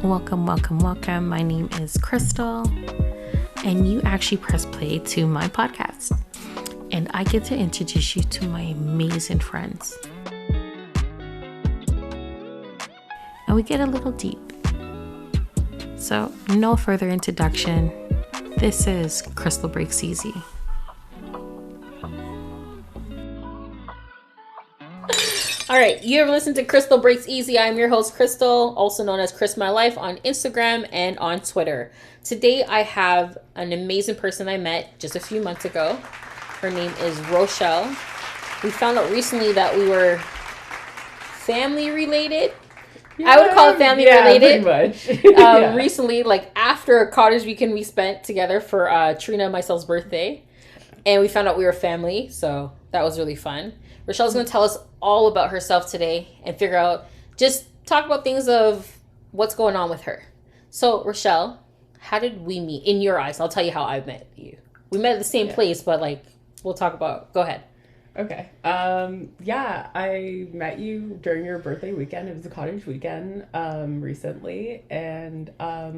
Welcome, welcome, welcome. My name is Krystle, and you actually press play to my podcast. And I get to introduce you to my amazing friends. And we get a little deep. So, no further introduction. This is Krystle Breaks Easy. All right, you ever listen to Krystle Breaks Easy? I'm your host, Krystle, also known as Chris My Life on Instagram and on Twitter. Today, I have an amazing person I met just a few months ago. Her name is Rochelle. We found out recently that we were family related. Yeah, I would call it family related. Pretty much. Recently, like after a cottage weekend we spent together for Trina and myself's birthday. And we found out we were family, so that was really fun. Rochelle's going to tell us all about herself today and just talk about things of what's going on with her. So, Rochelle, how did we meet in your eyes? I'll tell you how I met you. We met at the same place, but we'll talk about, go ahead. Okay. I met you during your birthday weekend. It was a cottage weekend recently. And I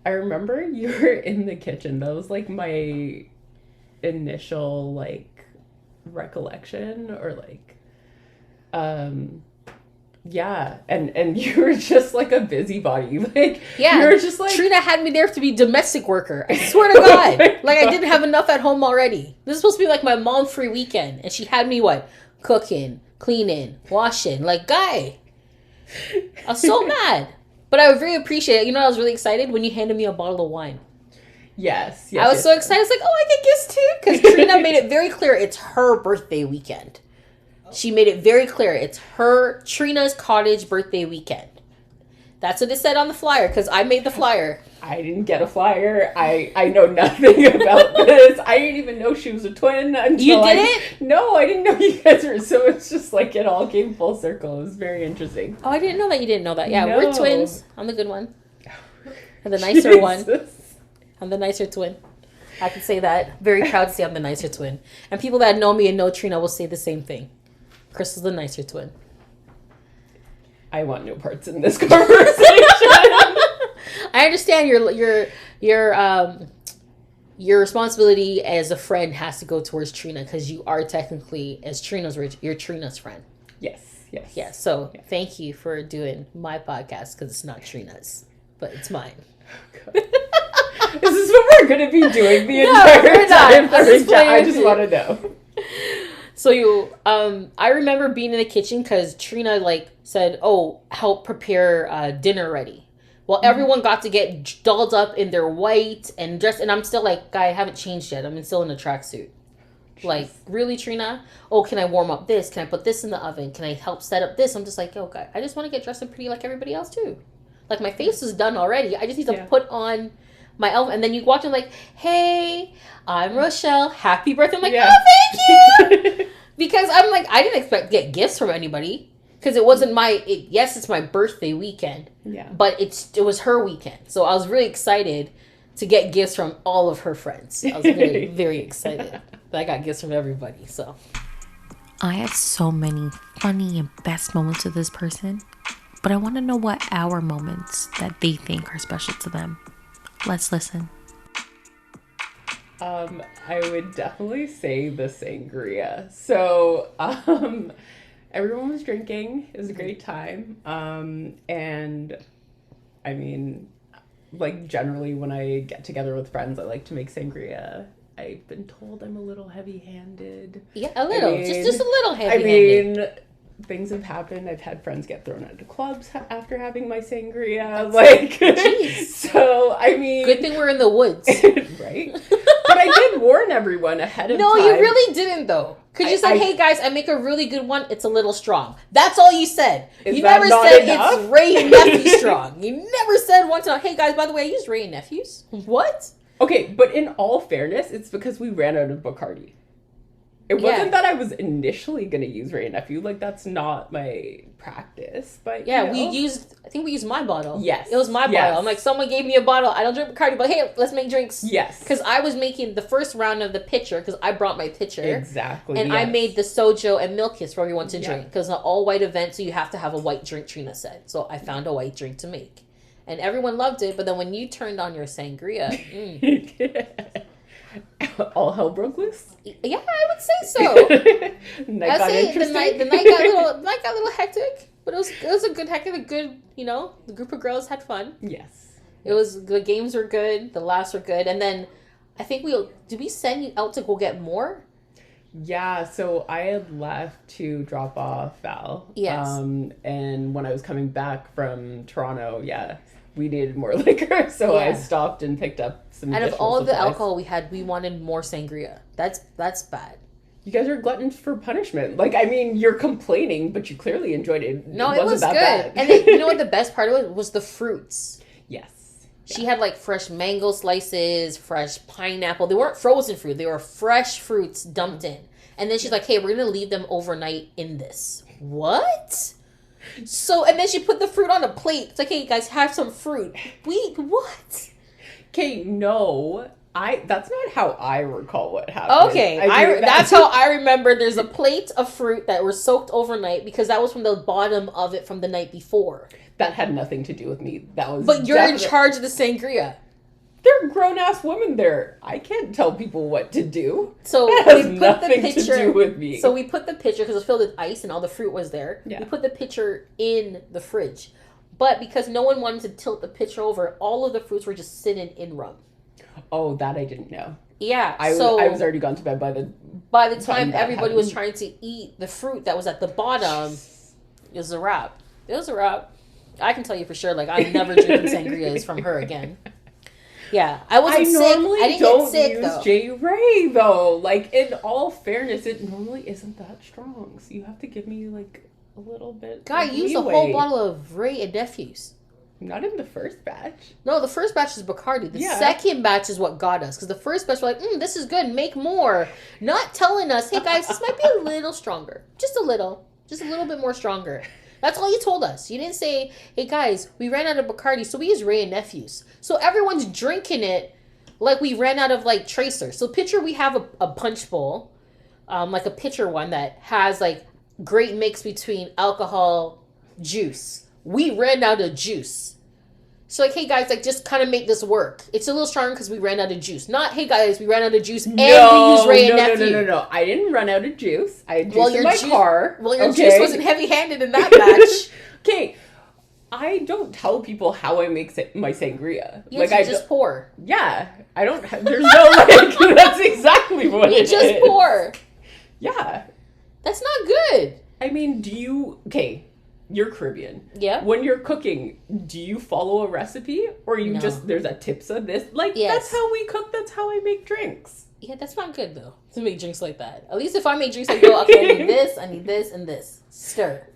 remember you were in the kitchen. That was my initial recollection or and you were just a busybody. You were just Trina had me there to be domestic worker. I swear to God. I didn't have enough at home already. This is supposed to be my mom free weekend, and she had me cooking, cleaning, washing. Guy, I was so mad, but I would really appreciate it. I was really excited when you handed me a bottle of wine. Yes. I was so excited. It's I get gifts too, because Trina made it very clear it's her birthday weekend. She made it very clear it's Trina's cottage birthday weekend. That's what it said on the flyer, because I made the flyer. I didn't get a flyer. I know nothing about this. I didn't even know she was a twin until You didn't? No, I didn't know you guys were. So it's just it all came full circle. It was very interesting. Oh, I didn't know that you didn't know that. Yeah, no. We're twins. I'm the good one. I'm the nicer one. I'm the nicer twin. I can say that. Very proud to say I'm the nicer twin. And people that know me and know Trina will say the same thing. Krystle's the nicer twin. I want no parts in this conversation. I understand your responsibility as a friend has to go towards Trina, because you are technically, as you're Trina's friend. Yes. Yeah, so Thank you for doing my podcast, because it's not Trina's, but it's mine. Oh, is this what we're going to be doing the entire time? I just want to know. So I remember being in the kitchen because Trina said, "Oh, help prepare dinner ready." Well, everyone got to get dolled up in their white and dressed, and I'm still guy, I haven't changed yet. I'm still in a tracksuit. Really, Trina? Oh, can I warm up this? Can I put this in the oven? Can I help set up this? I'm just okay. I just want to get dressed up pretty like everybody else too. My face is done already. I just need to put on my elf, and then you walked in "Hey, I'm Rochelle. Happy birthday!" I'm "Oh, thank you," because I'm I didn't expect to get gifts from anybody, because it wasn't it's my birthday weekend. Yeah, but it was her weekend, so I was really excited to get gifts from all of her friends. I was very very excited that I got gifts from everybody. So I had so many funny and best moments with this person, but I want to know what our moments that they think are special to them. Let's listen. I would definitely say the sangria. So, everyone was drinking. It was a great time. And I mean, generally when I get together with friends, I like to make sangria. I've been told I'm a little heavy-handed. Yeah, a little. Just a little heavy-handed. Things have happened. I've had friends get thrown out of clubs after having my sangria. So, good thing we're in the woods. Right? But I did warn everyone ahead of time. No, you really didn't, though. Because you said, "Hey, guys, I make a really good one. It's a little strong." That's all you said. You never said enough? It's Ray and Nephew strong. You never said once, "Hey, guys, by the way, I use Ray and Nephews." What? Okay, but in all fairness, it's because we ran out of Bacardi. It wasn't that I was initially going to use Ray and Nephew. That's not my practice. But yeah, I think we used my bottle. Yes. It was my bottle. I'm someone gave me a bottle. I don't drink Bacardi, but hey, let's make drinks. Yes. Because I was making the first round of the pitcher, because I brought my pitcher. Exactly. And I made the sojo and milk kiss for everyone to drink. Because it's an all-white event, so you have to have a white drink, Trina said. So I found a white drink to make. and everyone loved it. But then when you turned on your sangria, all hell broke loose. Yeah, I would say so. Night got interesting. The night got a little hectic, but it was a good hectic. A good, the group of girls had fun. Yes. The games were good, the laughs were good, and then I think did we send you out to go get more? Yeah, so I had left to drop off Val. Yes. And when I was coming back from Toronto, we needed more liquor, so I stopped and picked up some. Out of all of the alcohol we had, we wanted more sangria. That's bad. You guys are gluttons for punishment. Like, I mean, you're complaining, but you clearly enjoyed it. No, it was good. Bad. And then, you know what the best part of it was the fruits. Yes. She had like fresh mango slices, fresh pineapple. They weren't frozen fruit. They were fresh fruits dumped in. And then she's like, hey, we're going to leave them overnight in this. What? So, and then she put the fruit on a plate. It's like, hey, guys, have some fruit. Wait, what? Okay, no. That's not how I recall what happened. Okay, that's how I remember. There's a plate of fruit that were soaked overnight because that was from the bottom of it from the night before. That had nothing to do with me. But you're in charge of the sangria. They're grown-ass women there. I can't tell people what to do. So that has nothing to do with me. So we put the pitcher, because it was filled with ice and all the fruit was there. Yeah. We put the pitcher in the fridge. But because no one wanted to tilt the pitcher over, all of the fruits were just sitting in rum. Oh, that I didn't know. Yeah. I was already gone to bed by the time everybody was trying to eat the fruit that was at the bottom, it was a wrap. It was a wrap. I can tell you for sure, like, I'm never drinking sangrias from her again. Yeah, I wasn't sick. I didn't get sick, though. J. Ray, though. Like, in all fairness, it normally isn't that strong. So you have to give me, like, a little bit. Guy, use a whole bottle of Ray and Nephews. Not in the first batch. No, the first batch is Bacardi. The second batch is what got us. Because the first batch, we're like, this is good. Make more. Not telling us, hey, guys, this might be a little stronger. Just a little. Just a little bit more stronger. That's all you told us. You didn't say, hey, guys, we ran out of Bacardi, so we used Ray and Nephews. So everyone's drinking it like we ran out of, like, Tracer. So picture we have a punch bowl, like a pitcher one that has, like, great mix between alcohol, juice. We ran out of juice. So, like, hey, guys, like, just kind of make this work. It's a little stronger because we ran out of juice. Not, hey, guys, we ran out of juice and we used Ray and Nephew. No. I didn't run out of juice. I had juice in my car. Well, your juice wasn't heavy-handed in that batch. Okay. I don't tell people how I make my sangria. Yes, like, you just pour. Yeah. I don't have, there's no, like, that's exactly what it is. You just pour. Yeah. That's not good. I mean, you're Caribbean. Yeah. When you're cooking, do you follow a recipe? Or you just, there's a tips of this? Like, That's how we cook. That's how I make drinks. Yeah, that's not good, though, to make drinks like that. At least if I make drinks, I go, okay, I need this, and this. Stir.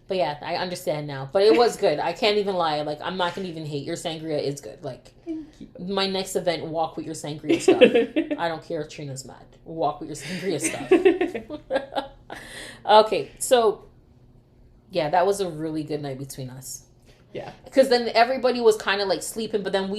But yeah, I understand now. But it was good. I can't even lie. Like, I'm not going to even hate. Your sangria is good. Like, thank you. My next event, walk with your sangria stuff. I don't care if Trina's mad. Walk with your sangria stuff. Okay, so... yeah, that was a really good night between us. Yeah. Because then everybody was kind of like sleeping, but then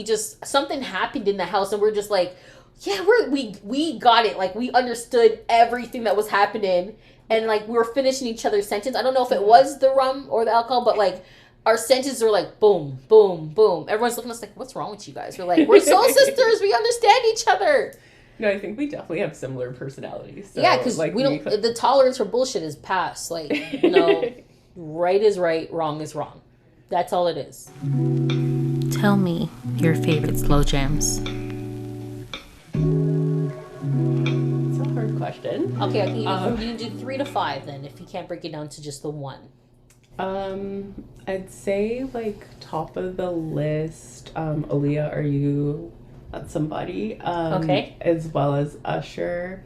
something happened in the house and we're just like, yeah, we got it. Like, we understood everything that was happening and like we were finishing each other's sentence. I don't know if it was the rum or the alcohol, but like our sentences were like boom, boom, boom. Everyone's looking at us like, what's wrong with you guys? We're like, we're soul sisters. We understand each other. No, I think we definitely have similar personalities. So, yeah, because like, the tolerance for bullshit is past. Like, right is right, wrong is wrong. That's all it is. Tell me your favorite slow jams. It's a hard question. Okay, you can do 3 to 5 then, if you can't break it down to just the one. I'd say like top of the list, Aaliyah, Are You Somebody? Okay. As well as Usher,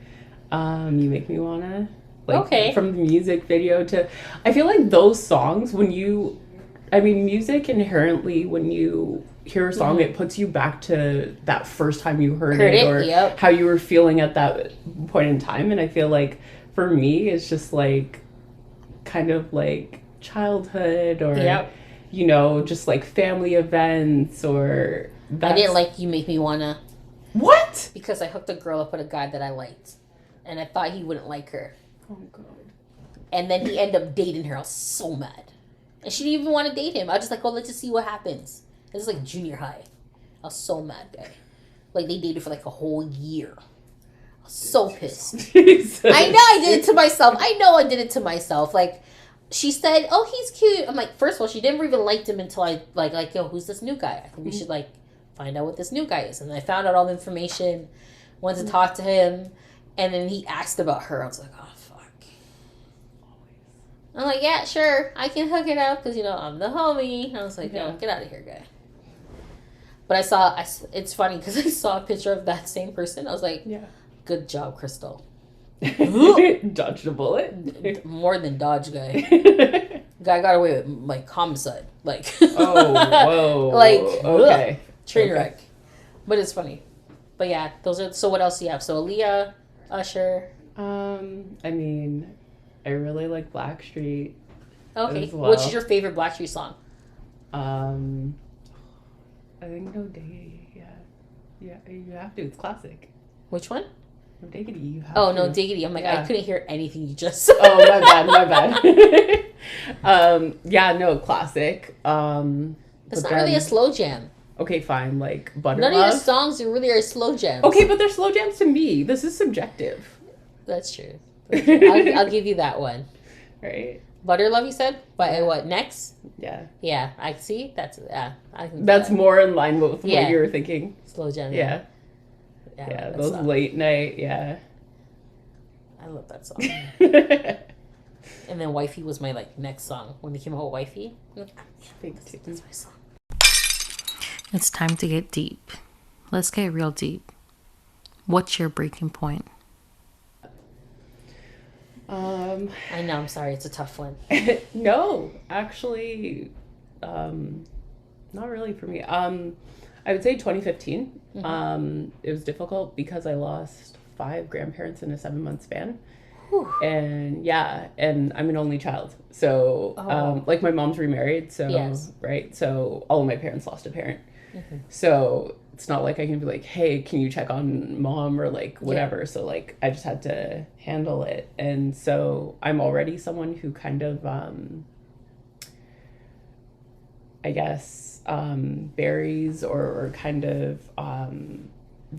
You Make Me Wanna. Like, okay. From the music video to... I feel like those songs, music inherently, when you hear a song, it puts you back to that first time you heard it or how you were feeling at that point in time. And I feel like, for me, it's just, like, kind of, like, childhood or, just, like, family events or... I didn't like You Make Me Wanna. What? Because I hooked a girl up with a guy that I liked. And I thought he wouldn't like her. Oh, God. And then he ended up dating her. I was so mad. And she didn't even want to date him. I was just like, let's just see what happens. This is like junior high. I was so mad, guy. Like, they dated for like a whole year. I was so pissed. Jesus. I know I did it to myself. I know I did it to myself. Like, she said, "Oh, he's cute." I'm like, first of all, she didn't even like him until I like, yo, who's this new guy? I think we should like find out what this new guy is. And I found out all the information. Wanted to talk to him, and then he asked about her. I was like, oh fuck. I'm like, yeah, sure, I can hook it up because I'm the homie. I was like, no, get out of here, guy. But it's funny because I saw a picture of that same person. I was like, yeah, good job, Krystle. Dodged a bullet. More than dodge, guy. Guy got away with like homicide, like. Oh, whoa. Like, okay, train wreck. But it's funny. But yeah, those are. So what else do you have? So Aaliyah, Usher. I mean, I really like Blackstreet. Okay, as well. Which is your favorite Blackstreet song? I think No Diggity. Yeah, you have to. It's classic. Which one? No Diggity. You have. Oh, to. No Diggity. I'm like, Yeah. I couldn't hear anything you just said. Oh, my bad. Yeah, no, classic. That's not really a slow jam. Okay, fine. Like Butter None Love. of your songs are really are slow jams. Okay, but they're slow jams to me. This is subjective. That's true. I'll give you that one. Right? Butter Love, you said? But what, Next? Yeah. Yeah, I see. That's, I can do That's that. more in line with what Yeah. you were thinking. Slow jam. Yeah. Yeah, Yeah, that those song. late night, yeah. I love that song. And then Wifey was my like next song. When they came out with Wifey. That's my song. It's time to get deep. Let's get real deep. What's your breaking point? I know, I'm sorry, it's a tough one. No, actually, not really for me. I would say 2015. Mm-hmm. It was difficult because I lost 5 grandparents in a 7-month span. Whew. And yeah, and I'm an only child. So, like my mom's remarried. So, Yes. right. So all of my parents lost a parent. Mm-hmm. So it's not like I can be like, hey, can you check on mom or like whatever. So like, I just had to handle it. And so I'm already someone who kind of, I guess, buries or kind of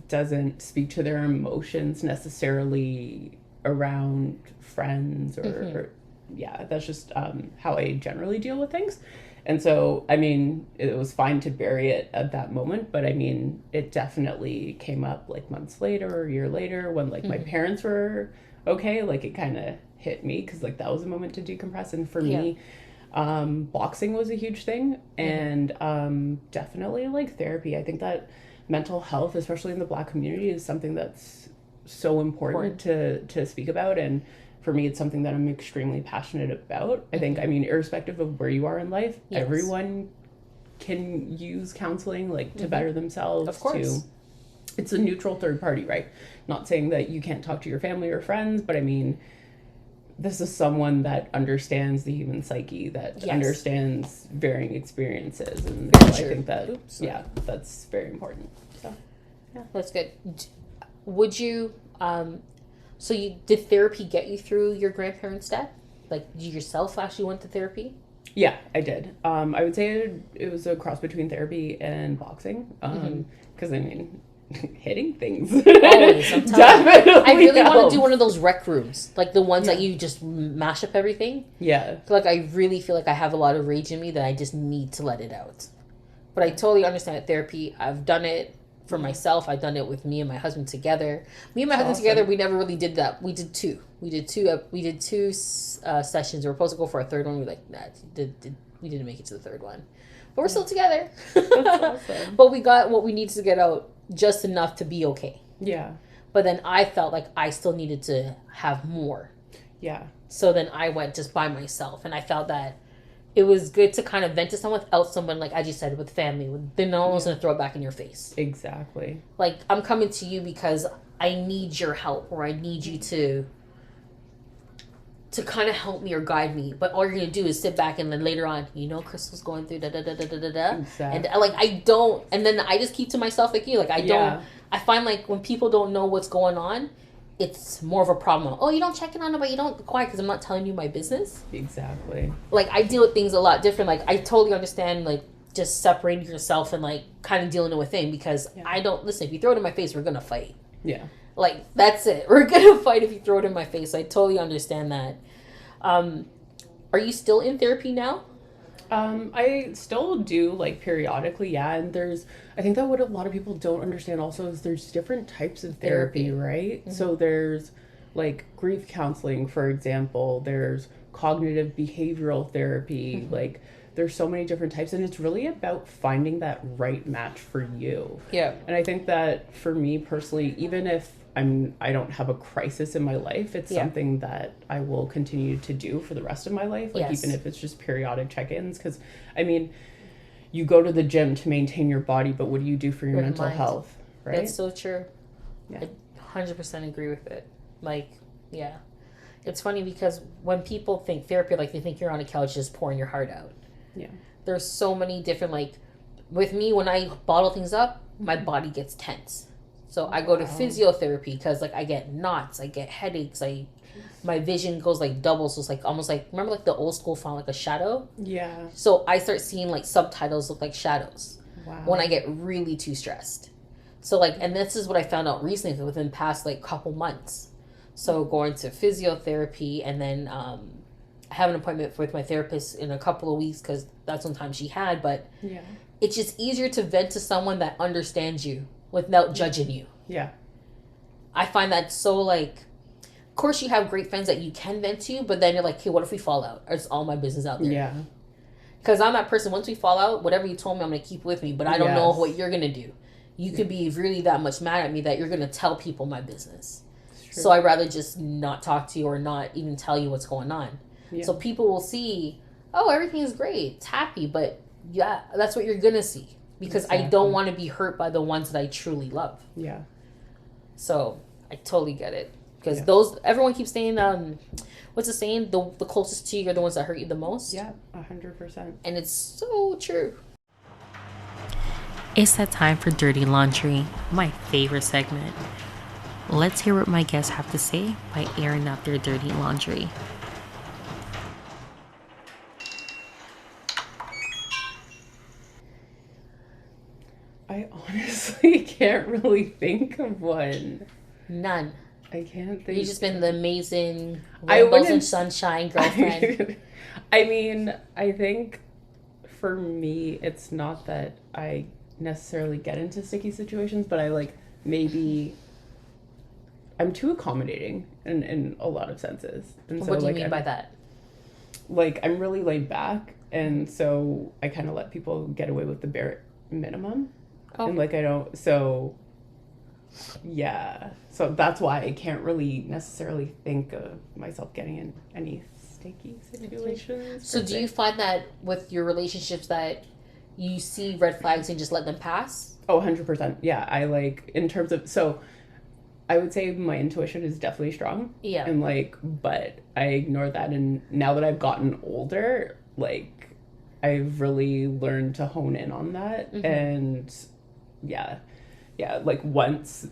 doesn't speak to their emotions necessarily around friends or yeah, that's just how I generally deal with things. And so, I mean, it was fine to bury it at that moment, but I mean, it definitely came up like months later or a year later when like my parents were okay, like it kind of hit me because like that was a moment to decompress. And for me, boxing was a huge thing, and definitely like therapy. I think that mental health, especially in the Black community, is something that's so important to speak about. And for me, it's something that I'm extremely passionate about. I think, I mean, irrespective of where you are in life, everyone can use counseling like to better themselves. Of course. It's a neutral third party, right? Not saying that you can't talk to your family or friends, but I mean, this is someone that understands the human psyche, that understands varying experiences. And so I think that, that's very important. So, Yeah, that's good. Would you, so did therapy get you through your grandparents' death? Like, you yourself actually went to therapy? yeah, I did. I would say it was a cross between therapy and boxing. Because I mean, hitting things. Always, I'm telling you. I really want helps. to do one of those rec rooms, like the ones that you just mash up everything. Yeah. Like, I really feel like I have a lot of rage in me that I just need to let it out. But I totally understand that therapy. I've done it for myself. I've done it with me and my husband together. Me and my husband together, we never really did that. We did two. We did two sessions. We were supposed to go for a third one. We were like, nah, we didn't make it to the third one. But we're still together. That's awesome. But we got what we needed to get out just enough to be okay. Yeah. But then I felt like I still needed to have more. Yeah. So then I went just by myself, and I felt that it was good to kind of vent to someone without someone, like as you said, with family. Then no one's going to throw it back in your face. Exactly. Like, I'm coming to you because I need your help, or I need you to kind of help me or guide me. But all you're going to do is sit back and then later on, Krystle's going through da-da-da-da-da-da. Exactly. And like, I don't, and then I just keep to myself like you. Like, I don't, I find like when people don't know what's going on, it's more of a problem. Oh, you don't check in on it, but you don't quiet because I'm not telling you my business. Exactly. Like, I deal with things a lot different. Like, I totally understand, like, just separating yourself and like kind of dealing with it, because I don't listen. If you throw it in my face, we're gonna fight. Yeah. Like, that's it. We're gonna fight if you throw it in my face. I totally understand that. Are you still in therapy now? I still do, like, periodically, yeah. And I think that what a lot of people don't understand also is there's different types of therapy, right? Mm-hmm. So there's, like, grief counseling, for example. There's cognitive behavioral therapy. Mm-hmm. Like, there's so many different types, and it's really about finding that right match for you. Yeah. And I think that for me personally, even if I don't have a crisis in my life, it's something that I will continue to do for the rest of my life. Like, even if it's just periodic check-ins, because I mean, you go to the gym to maintain your body, but what do you do for your mental health, right? That's so true. Yeah. I 100% agree with it. Like, yeah. It's funny because when people think therapy, like, they think you're on a couch just pouring your heart out. Yeah. There's so many different, like, with me, when I bottle things up, my body gets tense. So I go to physiotherapy because, like, I get knots, I get headaches, my vision goes, like, double. So it's, like, almost like, remember, like, the old school font, like, a shadow? Yeah. So I start seeing, like, subtitles look like shadows. Wow. When I get really too stressed. So, like, and this is what I found out recently within the past, like, couple months. So going to physiotherapy, and then I have an appointment with my therapist in a couple of weeks because that's one time she had. But it's just easier to vent to someone that understands you without judging you. Yeah. I find that so, like, of course you have great friends that you can vent to, but then you're like, hey, what if we fall out? Or it's all my business out there. Yeah. Because I'm that person, once we fall out, whatever you told me, I'm going to keep with me, but I don't know what you're going to do. You could be really that much mad at me that you're going to tell people my business. So I'd rather just not talk to you or not even tell you what's going on. Yeah. So people will see, oh, everything is great, it's happy, but yeah, that's what you're going to see. Because I don't want to be hurt by the ones that I truly love. Yeah. So I totally get it. Because everyone keeps saying, what's the saying? The closest to you are the ones that hurt you the most. Yeah, 100%. And it's so true. It's that time for Dirty Laundry, my favorite segment. Let's hear what my guests have to say by airing out their dirty laundry. I honestly can't really think of one. None. I can't think. You've just been the amazing rainbows and sunshine girlfriend. I mean, I think for me, it's not that I necessarily get into sticky situations, but I maybe I'm too accommodating in a lot of senses. And so, what do you mean by that? Like, I'm really laid back, and so I kind of let people get away with the bare minimum. Oh. And I don't, so yeah. So that's why I can't really necessarily think of myself getting in any sticky situations. So do you find that with your relationships that you see red flags and just let them pass? Oh, 100%. Yeah. In terms of, so I would say my intuition is definitely strong. Yeah. And but I ignore that. And now that I've gotten older, I've really learned to hone in on that. Mm-hmm. And yeah, once,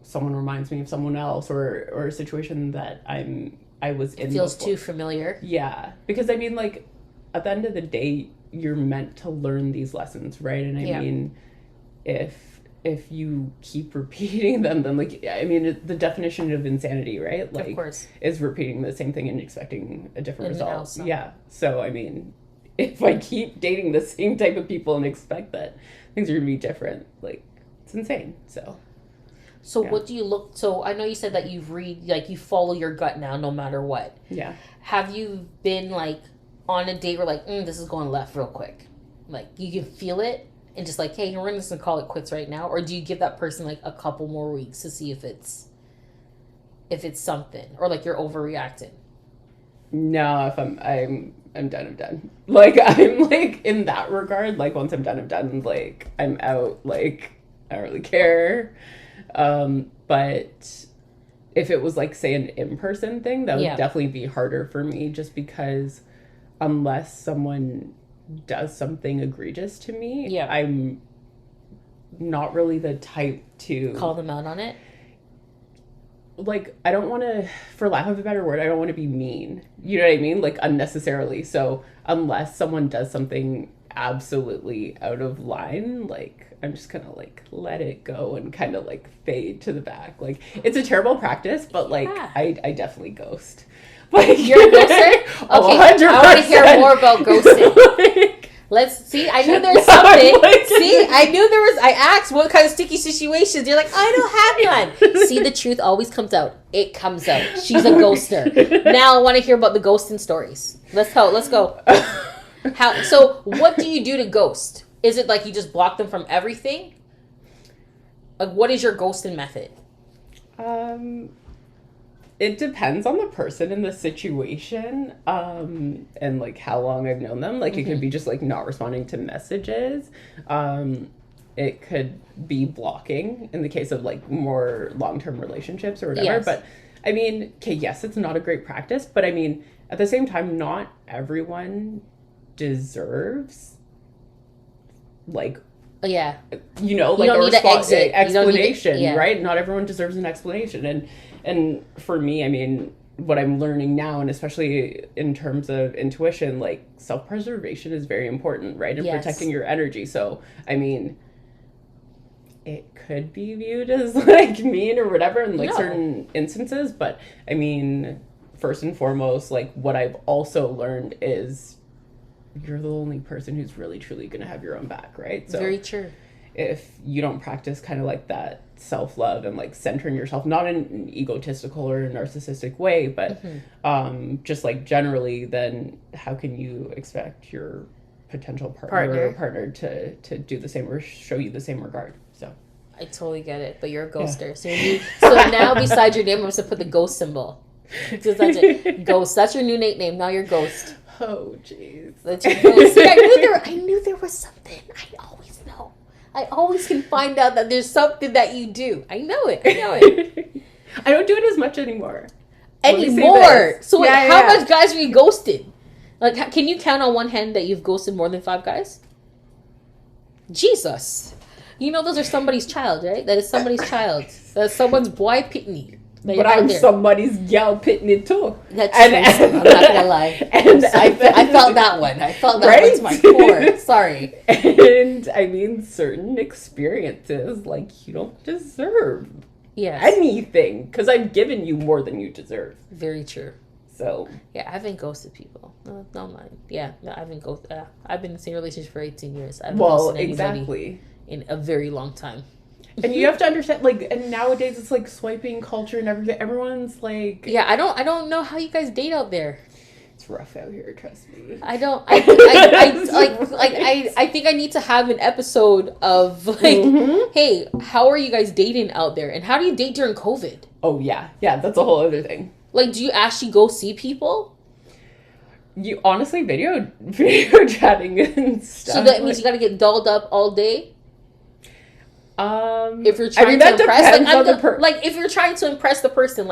someone reminds me of someone else or a situation that I was in. It feels too familiar. Yeah. Because I mean, at the end of the day, you're meant to learn these lessons, right? And I mean, if you keep repeating them, then the definition of insanity, right? Of course. Is repeating the same thing and expecting a different result. Yeah. So I mean, if I keep dating the same type of people and expect that things are gonna be different, it's insane. So what do you look? So I know you said that you follow your gut now, no matter what. Yeah. Have you been on a date where this is going left real quick, you can feel it? And just hey, we're just gonna call it quits right now, or do you give that person a couple more weeks to see if it's something, or you're overreacting? No, if I'm done, I'm done. I'm in that regard. Once I'm done, I'm done. I'm out. I don't really care. But if it was say an in-person thing, that would definitely be harder for me, just because unless someone does something egregious to me, I'm not really the type to call them out on it. I don't want to, for lack of a better word, I don't want to be mean. You know what I mean? Unnecessarily. So unless someone does something absolutely out of line, like I'm just gonna like let it go and kind of like fade to the back. Like it's a terrible practice, but like I definitely ghost. Like You're a ghoster? Okay, 100%. I want to hear more about ghosting. Like, Let's see. I knew there was something. Like, See, I knew there was. I asked what kind of sticky situations. You're like, I don't have none. See, the truth always comes out. It comes out. She's a ghoster. Now I want to hear about the ghosting stories. Let's go. Let's go. How? So, what do you do to ghost? Is it like you just block them from everything? Like, what is your ghosting method? It depends on the person and the situation, and like how long I've known them. Like it could be just like not responding to messages. It could be blocking in the case of like more long-term relationships or whatever. Yes. But I mean, okay, yes, it's not a great practice, but I mean, at the same time, not everyone deserves like Yeah. you know, like a explanation, right? Not everyone deserves an explanation. And for me, I mean, what I'm learning now, and especially in terms of intuition, like self-preservation is very important, right? And protecting your energy. So, I mean, it could be viewed as like mean or whatever in like certain instances. But I mean, first and foremost, like what I've also learned is you're the only person who's really truly going to have your own back, right? So very true. If you don't practice kind of like that self-love and like centering yourself, not in an egotistical or narcissistic way, but just like generally, then how can you expect your potential partner to do the same or show you the same regard? So I totally get it, but you're a ghoster. So now beside your name, I'm supposed to put the ghost symbol. Just that's it. Ghost. That's your new nickname. Now you're Ghost. Oh, jeez. That's your ghost. See, I knew there was something. I always know. I always can find out that there's something that you do. I know it. I don't do it as much anymore. So wait, how much guys are you ghosted? Like, can you count on one hand that you've ghosted more than 5 guys? Jesus. You know those are somebody's child, right? That is somebody's child. That's someone's boy pitney. But I'm somebody's gal pitney too. That's true. I'm not gonna lie. And I felt that one. I felt that one to my core. Sorry. And I mean, certain experiences, like you don't deserve anything because I've given you more than you deserve. Very true. So yeah, I haven't ghosted people. No, mine. Yeah, no, I haven't ghosted. I've been in the same relationship for 18 years. I haven't ghosted anybody in a very long time. And you have to understand, like, and nowadays it's like swiping culture and everything. Everyone's like, yeah, I don't know how you guys date out there. It's rough out here, trust me. I think I need to have an episode of like, hey, how are you guys dating out there, and how do you date during COVID? Oh yeah, that's a whole other thing. Like, do you actually go see people? You honestly video chatting and stuff. So that means you got to get dolled up all day. If you're trying to impress, if you're trying to impress the person,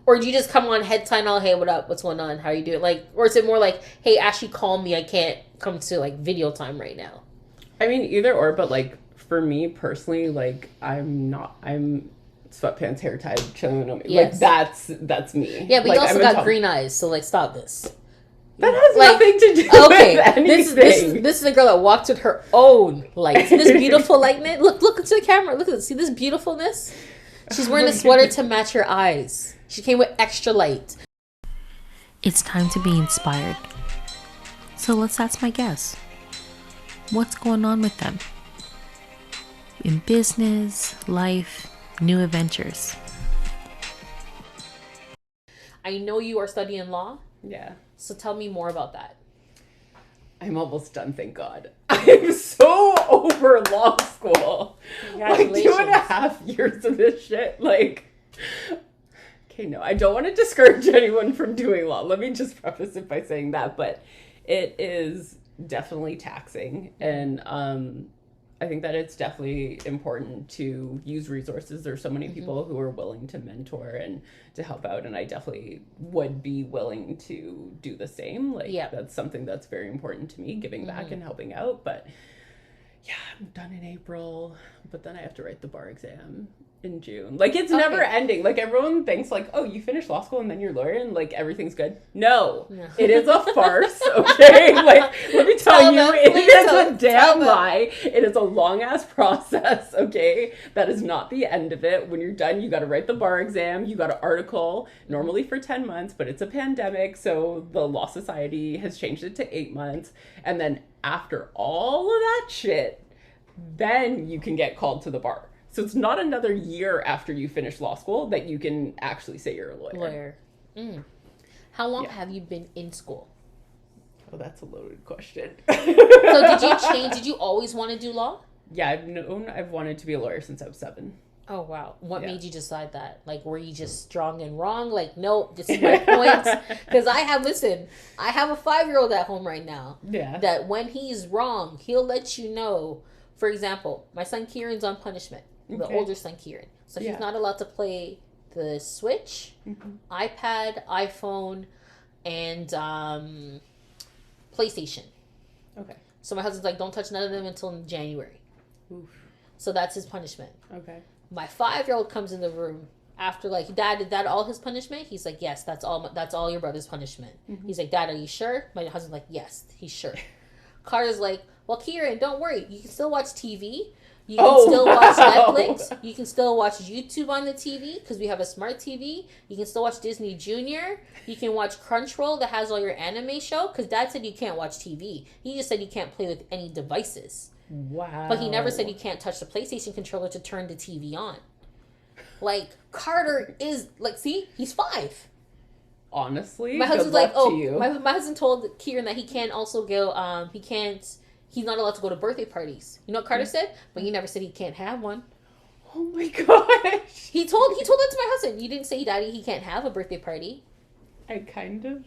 or do you just come on head time, all, hey, what up, what's going on, how you doing, like, or is it more like, hey, Ashley, call me, I can't come to like video time right now? I mean, either or, but like for me personally, like I'm sweatpants, hair tied, chilling. Yes. Like that's me. Yeah, but like, you also got green eyes, so like stop this. That has nothing to do with anything. This is a girl that walks with her own light. See this beautiful lightning? Look into the camera. Look at this. See this beautifulness? She's wearing a sweater to match her eyes. She came with extra light. It's time to be inspired. So let's ask my guests. What's going on with them? In business, life, new adventures. I know you are studying law. Yeah. So tell me more about that. I'm almost done, thank God. I'm so over law school. Like 2.5 years of this shit. Like, okay, no, I don't want to discourage anyone from doing law. Let me just preface it by saying that. But it is definitely taxing. And I think that it's definitely important to use resources. There's so many people who are willing to mentor and to help out, and I definitely would be willing to do the same. Like, that's something that's very important to me, giving back and helping out. But yeah, I'm done in April, but then I have to write the bar exam in June. Like, it's never ending. Like, everyone thinks, like, oh, you finish law school and then you're a lawyer and, like, everything's good. No. It is a farce, okay? Like, let me tell you, it is a damn lie. It is a long-ass process, okay? That is not the end of it. When you're done, you got to write the bar exam. You got to article, normally for 10 months, but it's a pandemic, so the Law Society has changed it to 8 months. And then after all of that shit, then you can get called to the bar. So it's not another year after you finish law school that you can actually say you're a lawyer. How long have you been in school? Oh, that's a loaded question. So did you change? Did you always want to do law? Yeah, I've wanted to be a lawyer since I was 7. Oh, wow. What made you decide that? Like, were you just strong and wrong? Like, no, this is my point. Because I have a 5-year-old at home right now. Yeah. That when he's wrong, he'll let you know. For example, my son Kieran's on punishment. The older son Kieran. So he's not allowed to play the Switch, iPad, iPhone, and PlayStation. Okay. So my husband's like, don't touch none of them until January. Oof. So that's his punishment. Okay. My 5-year-old comes in the room after, like, Dad, is that all his punishment? He's like, yes, that's all your brother's punishment. He's like, Dad, are you sure? My husband's like, yes, he's sure. Carter's like, well, Kieran, don't worry. You can still watch TV. You can still watch Netflix. You can still watch YouTube on the TV because we have a smart TV. You can still watch Disney Junior. You can watch Crunchyroll that has all your anime show because Dad said you can't watch TV. He just said you can't play with any devices. Wow. But he never said you can't touch the PlayStation controller to turn the TV on. Like, Carter is, like, see? He's 5. Honestly, my husband's like, my husband told Kieran that he can't also go, he's not allowed to go to birthday parties. You know what Carter said? But he never said he can't have one. Oh my gosh. He told that to my husband. You didn't say, Daddy, he can't have a birthday party. I kind of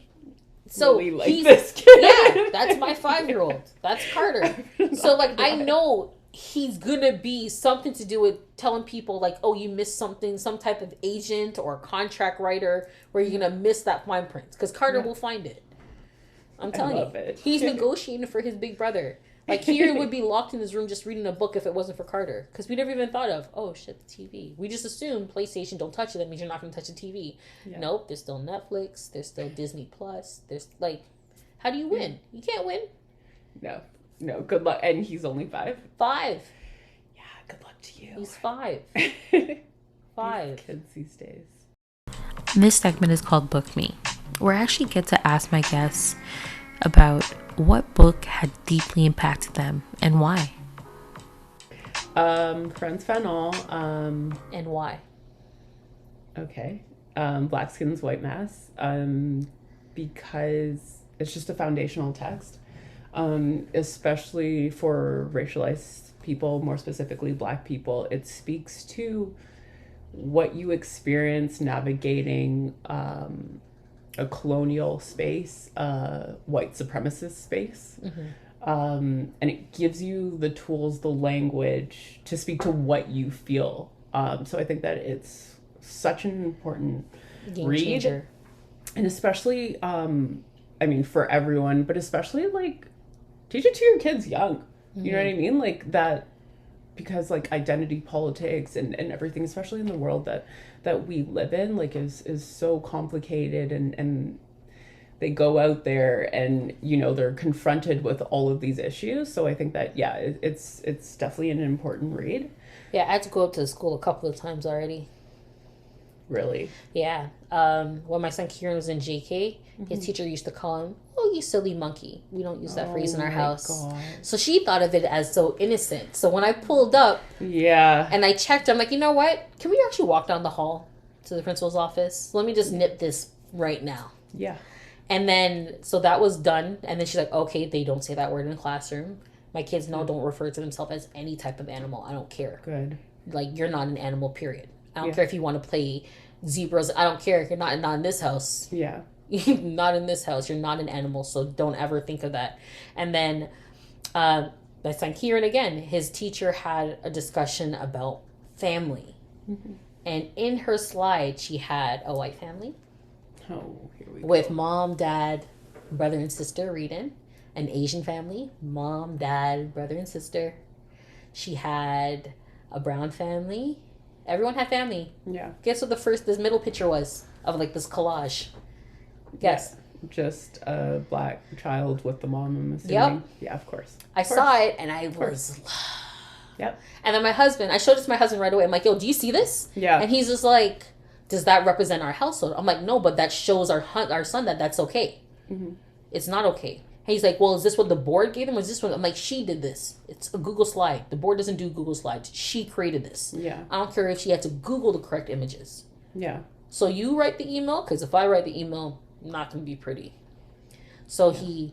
really like this kid. Yeah, that's my 5-year-old. That's Carter. So, like, I know he's gonna be something to do with telling people, like, oh, you missed something, some type of agent or contract writer where you're gonna miss that fine print. Because Carter will find it. I'm telling you. He's negotiating for his big brother. Like, Kieran would be locked in his room just reading a book if it wasn't for Carter. Because we never even thought of, oh, shit, the TV. We just assumed PlayStation, don't touch it. That means you're not going to touch the TV. Yeah. Nope, there's still Netflix. There's still Disney Plus. There's, like, how do you win? You can't win. No, good luck. And he's only 5? 5. Yeah, good luck to you. He's 5. 5. These kids these days. This segment is called Book Me, where I actually get to ask my guests about what book had deeply impacted them and why. Frantz Fanon. And why? Okay. Black Skins, White Mass. Because it's just a foundational text, especially for racialized people, more specifically Black people. It speaks to what you experience navigating a colonial space, white supremacist space. And it gives you the tools, the language to speak to what you feel. So I think that it's such an important read. Changer. And especially, for everyone, but especially, like, teach it to your kids young. You know what I mean? Like, that, because, like, identity politics and everything, especially in the world that we live in, like, is so complicated, and they go out there and, they're confronted with all of these issues. So I think that, it's definitely an important read. Yeah, I had to go up to the school a couple of times already. Really? Yeah. When my son Kieran was in JK, his teacher used to call him, oh, you silly monkey. We don't use that phrase in our house. God. So she thought of it as so innocent. So when I pulled up and I checked, I'm like, you know what? Can we actually walk down the hall to the principal's office? Let me just nip this right now. Yeah. And then, so that was done. And then she's like, okay, they don't say that word in the classroom. My kids don't refer to themselves as any type of animal. I don't care. Good. Like, you're not an animal, period. I don't care if you want to play zebras. I don't care. You're not in this house. Yeah. Not in this house. You're not an animal, so don't ever think of that. And then my son Kieran, again, his teacher had a discussion about family. And in her slide, she had a white family. Oh, here we go. With mom, dad, brother, and sister reading. An Asian family, mom, dad, brother, and sister. She had a brown family, Everyone had family. Yeah. Guess what this middle picture was of like this collage? Guess. Yeah. Just a black child with the mom, I'm assuming. Yep. Yeah, of course. I saw it and I was... Yep. And then I showed it to my husband right away. I'm like, yo, do you see this? Yeah. And he's just like, does that represent our household? I'm like, no, but that shows our son that that's okay. Mm-hmm. It's not okay. And he's like, well, is this what the board gave him? Or is this what... I'm like, she did this. It's a Google slide. The board doesn't do Google slides. She created this. Yeah. I don't care if she had to Google the correct images. Yeah. So you write the email, because if I write the email, not going to be pretty. So he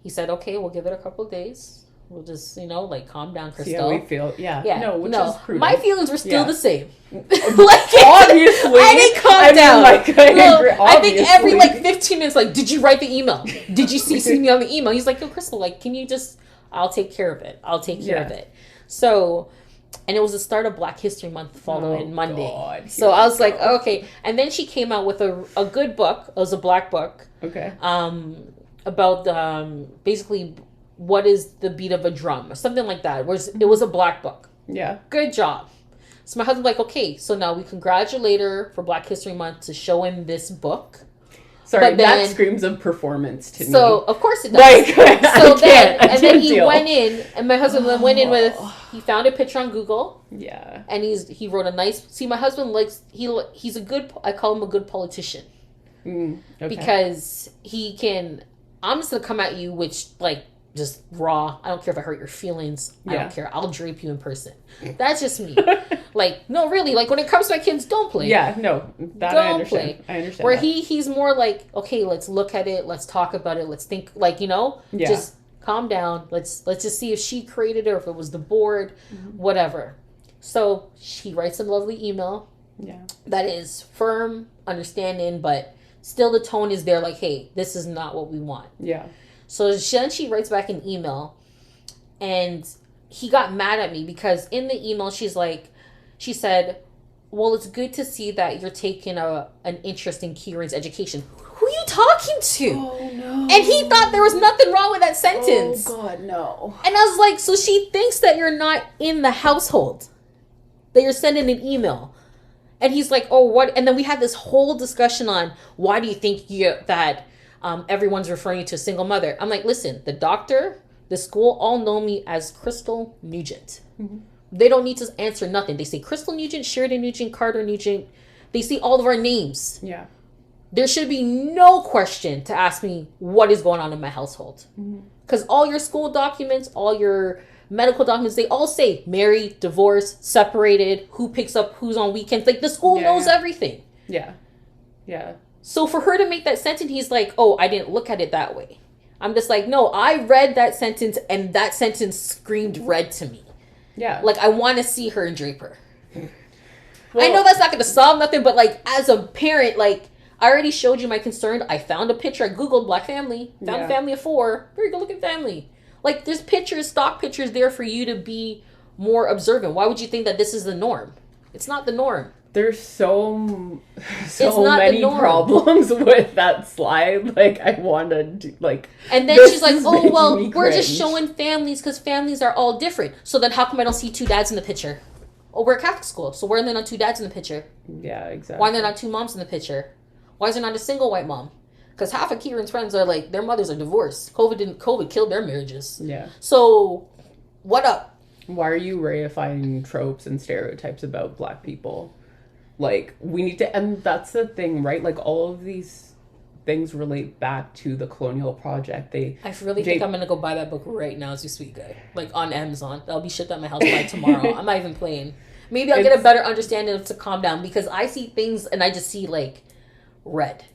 said, okay, we'll give it a couple of days. We'll just, like, calm down, Krystle. See how we feel. Yeah. No, which is prudent. My feelings were still the same. Obviously. I didn't calm down. I think every, 15 minutes, did you write the email? Did you CC me on the email? He's like, yo, Krystle, can you just, I'll take care of it. I'll take care of it. So, and it was the start of Black History Month following Monday. God, so I was like, okay. And then she came out with a good book. It was a Black book. Okay. About basically what is the beat of a drum or something like that. It was a Black book. Yeah. Good job. So my husband's like, okay, so now we congratulate her for Black History Month to show him this book. Sorry, that screams of performance to me. So of course it does. Then he went in, and my husband went in with, he found a picture on Google. Yeah. And he wrote a nice. See, my husband he's a good. I call him a good politician. Okay. Because he can. I'm just gonna come at you, just raw. I don't care if I hurt your feelings. I don't care. I'll drape you in person. That's just me. No, really. When it comes to my kids, don't play. Yeah, no, I understand. I understand. Where he's more okay, let's look at it. Let's talk about it. Let's think. Just calm down. Let's just see if she created it or if it was the board, whatever. So she writes a lovely email. Yeah. That is firm, understanding, but still the tone is there. Hey, this is not what we want. Yeah. So then she writes back an email, and he got mad at me because in the email she said, well, it's good to see that you're taking an interest in Kieran's education. Who are you talking to? Oh, no. And he thought there was nothing wrong with that sentence. Oh, God, no. And I was like, so she thinks that you're not in the household, that you're sending an email. And he's like, oh, what? And then we had this whole discussion on why do you think that everyone's referring you to a single mother. I'm like, listen, the doctor, the school all know me as Krystle Nugent. Mm-hmm. They don't need to answer nothing. They say Krystle Nugent, Sheridan Nugent, Carter Nugent. They see all of our names. Yeah. There should be no question to ask me what is going on in my household. Because all your school documents, all your medical documents, they all say married, divorced, separated, who picks up who's on weekends. The school knows everything. Yeah. Yeah. So for her to make that sentence, he's like, oh, I didn't look at it that way. I'm just like, no, I read that sentence and that sentence screamed red to me. Yeah. I want to see her and drape her. Well, I know that's not going to solve nothing, but as a parent, I already showed you my concern. I found a picture. I Googled Black family, found a family of 4. Very good looking family. There's pictures, stock pictures there for you to be more observant. Why would you think that this is the norm? It's not the norm. There's so many problems with that slide. I want to do, And then she's like, oh, well, we're just showing families because families are all different. So then how come I don't see 2 dads in the picture? Oh, we're a Catholic school. So why are there not 2 dads in the picture? Yeah, exactly. Why are there not 2 moms in the picture? Why is there not a single white mom? Because half of Kieran's friends are their mothers are divorced. COVID killed their marriages. Yeah. So, what up? Why are you reifying tropes and stereotypes about Black people? We need to, and that's the thing, right? All of these things relate back to the colonial project. I really think I'm going to go buy that book right now as we speak, on Amazon. That'll be shipped at my house by tomorrow. I'm not even playing. Maybe I'll get a better understanding of to calm down because I see things and I just see red.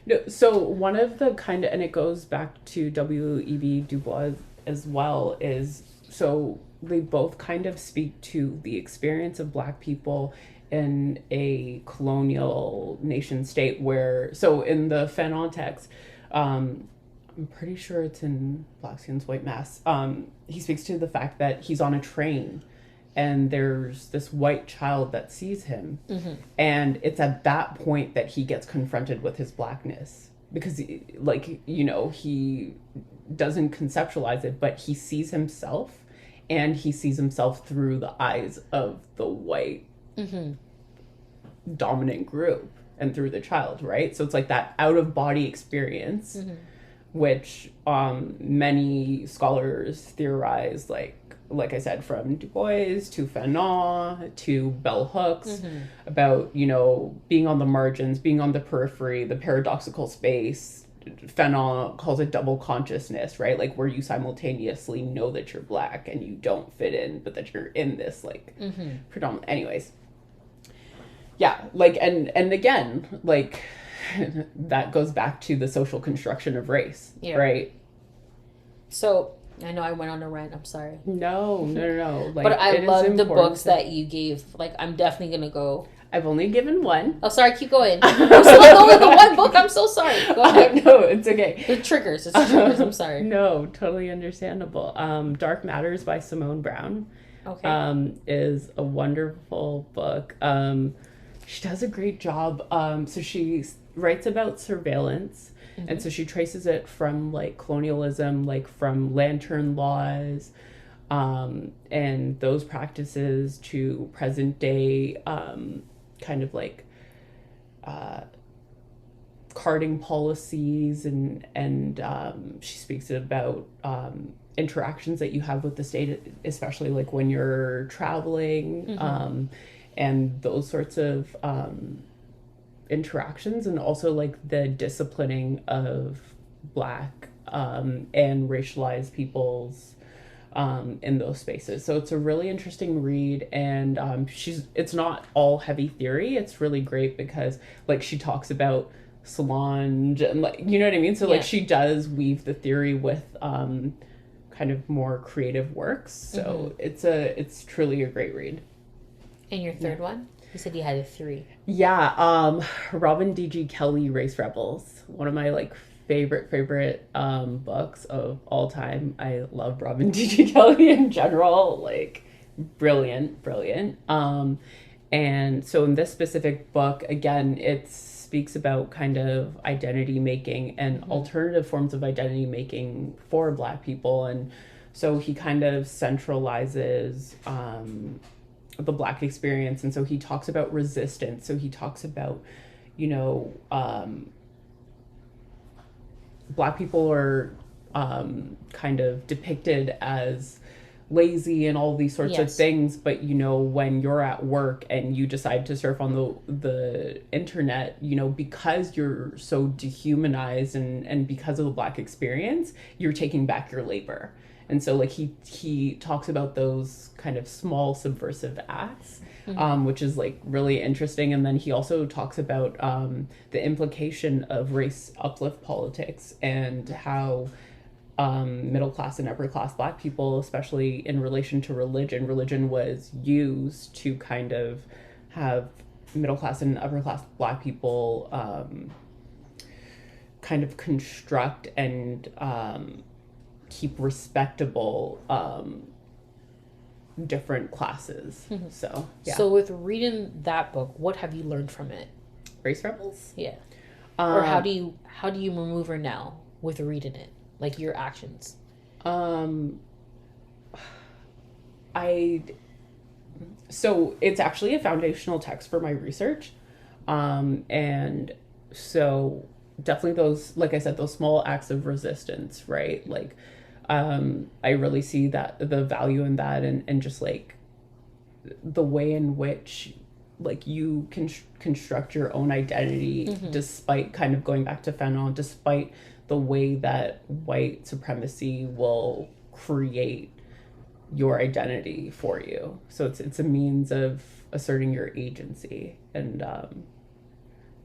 No, so one of the and it goes back to W.E.B. Du Bois as well, is so they both kind of speak to the experience of Black people in a colonial nation state where, so in the Fanon text, I'm pretty sure it's in Black Skins, White Mass, he speaks to the fact that he's on a train and there's this white child that sees him. Mm-hmm. And it's at that point that he gets confronted with his Blackness because he doesn't conceptualize it, but he sees himself and he sees himself through the eyes of the white dominant group and through the child, right? So it's like that out of body experience, which many scholars theorize, like I said, from Du Bois to Fanon to Bell Hooks, about, you know, being on the margins, being on the periphery, the paradoxical space. Fanon calls it double consciousness, right? Like where you simultaneously know that you're Black and you don't fit in, but that you're in this like predominant. Anyways, yeah, like and again, like that goes back to the social construction of race, right? So I know I went on a rant. I'm sorry. No. Like, but I love the books that you gave. Like, I'm definitely gonna go. I've only given one. Oh, sorry. Keep going. I'm still going with the one book. I'm so sorry. Go ahead. No, it's okay. The triggers. It's triggers. I'm sorry. No, totally understandable. Dark Matters by Simone Brown. Okay. Is a wonderful book. She does a great job. So she writes about surveillance. And so she traces it from like colonialism, like from lantern laws, and those practices to present day, kind of like carding policies, and she speaks about interactions that you have with the state, especially like when you're traveling, and those sorts of interactions, and also like the disciplining of Black and racialized peoples in those spaces. So it's a really interesting read, and it's not all heavy theory. It's really great because like she talks about Solange and like, you know what I mean? So like she does weave the theory with kind of more creative works. So it's truly a great read. And your third one? You said you had a 3. Yeah, Robin D.G. Kelly, Race Rebels. One of my like favorite books of all time. I love Robin D.G. Kelly in general. Like brilliant. And so in this specific book, again, it speaks about kind of identity making and alternative forms of identity making for Black people. And so he kind of centralizes the Black experience, and so he talks about resistance. So he talks about, you know, Black people are kind of depicted as lazy and all these sorts of things, but you know, when you're at work and you decide to surf on the internet, you know, because you're so dehumanized and because of the Black experience, you're taking back your labor. And so like he talks about those kind of small subversive acts, which is like really interesting. And then he also talks about the implication of race uplift politics and how middle class and upper class Black people, especially in relation to religion was used to kind of have middle class and upper class Black people kind of construct and keep respectable different classes. So yeah. So with reading that book, what have you learned from it? Race Rebels? Yeah. Or how do you remove her now with reading it? Like your actions. So it's actually a foundational text for my research. And so definitely those, like I said, those small acts of resistance, right? Like, I really see that the value in that, and just like the way in which like you can construct your own identity, despite kind of going back to Fanon, despite the way that white supremacy will create your identity for you. So it's a means of asserting your agency. And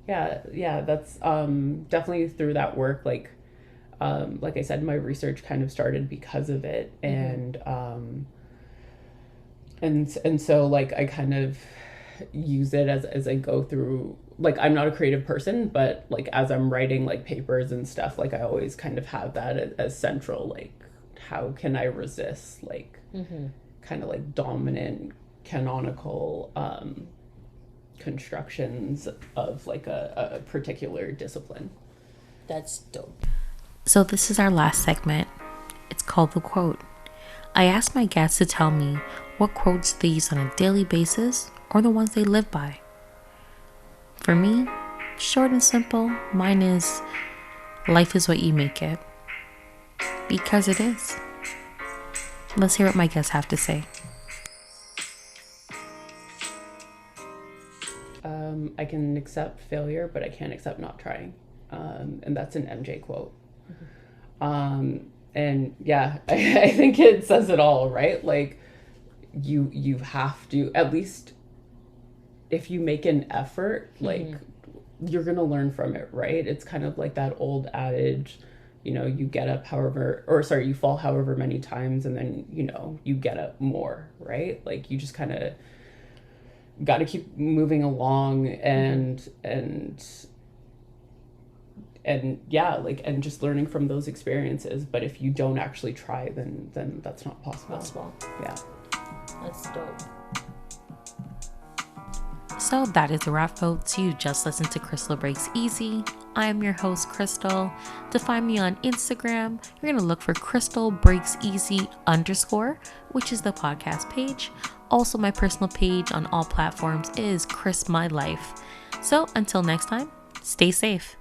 that's definitely through that work, like I said, my research kind of started because of it. And so like I kind of use it as I go through. Like, I'm not a creative person, but like as I'm writing like papers and stuff, like I always kind of have that as central. Like, how can I resist like kind of like dominant canonical constructions of like a particular discipline. That's dope. So this is our last segment. It's called The Quote. I asked my guests to tell me what quotes they use on a daily basis or the ones they live by. For me, short and simple, mine is life is what you make it. Because it is. Let's hear what my guests have to say. I can accept failure, but I can't accept not trying. And that's an MJ quote. And yeah, I think it says it all, right? Like you have to, at least if you make an effort, like you're going to learn from it, right? It's kind of like that old adage, you know, you get up you fall however many times and then, you know, you get up more, right? Like you just kind of got to keep moving along and yeah, like, and just learning from those experiences. But if you don't actually try, then that's not possible. Yeah. That's dope. So that is a wrap, folks. You just listened to Krystle Breaks Easy. I am your host, Krystle. To find me on Instagram, you're going to look for Krystle Breaks Easy _, which is the podcast page. Also, my personal page on all platforms is Krys My Life. So until next time, stay safe.